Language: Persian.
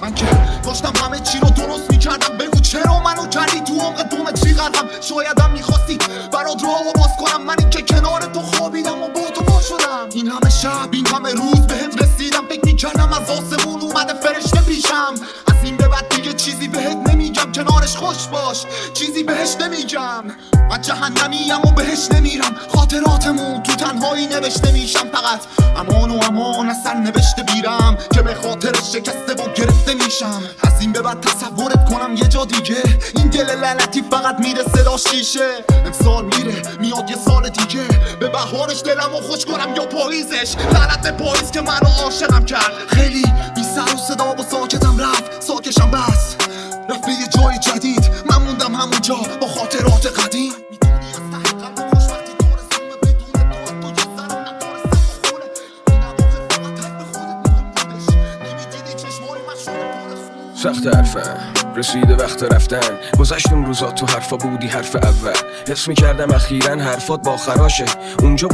من که داشتم همه چی رو درست میکردم، بگو چرا منو کردی تو عمق دوم چی غرقم؟ شایدم میخواستی برات راهو باز کنم، من این که کنار تو خوابیدم و با تو با شدم. این همه شب این همه روز بهت رسیدم، فکر میکردم از آسمون اومده فرشته پیشم. از این به بعد دیگه چیزی بهت نمیگم، کنارش خوش باش، چیزی بهش نمیگم. من جهنمیم و بهش نمیرم، خاطراتمون تو تنهایی نوشته میشم. فقط امان و امان از سر نوشته بیرم که به خاطر شکسته و گرفته میشم. از این به بعد تصورت کنم یه جا دیگه، این دل لعنتی فقط میره صدا شیشه. امسال میره میاد یه سال دیگه، به بهارش دلمو خوش کنم یا پاییزش. لعنت پاییز که منو عاشقم کرد، خیلی بی سر و صدا و ساکتم رفت، ساکشم بس رفت به یه جای جدید. من موندم همونجا با خاطرات قدیم. میدونی از ته قلب خوش وقتی دور زمه بدون تو یه ذره نتونستم بخونه. این اواخر فقط تک به خودت مهم بودش، نمیدیدی چشمای من شده پر خون. سخت حرفم رسیده وقت رفتن، گذشت اون روزا تو حرفا بودی حرف اول، حس میکردم اخیراً حرفات با خراشه. اونجا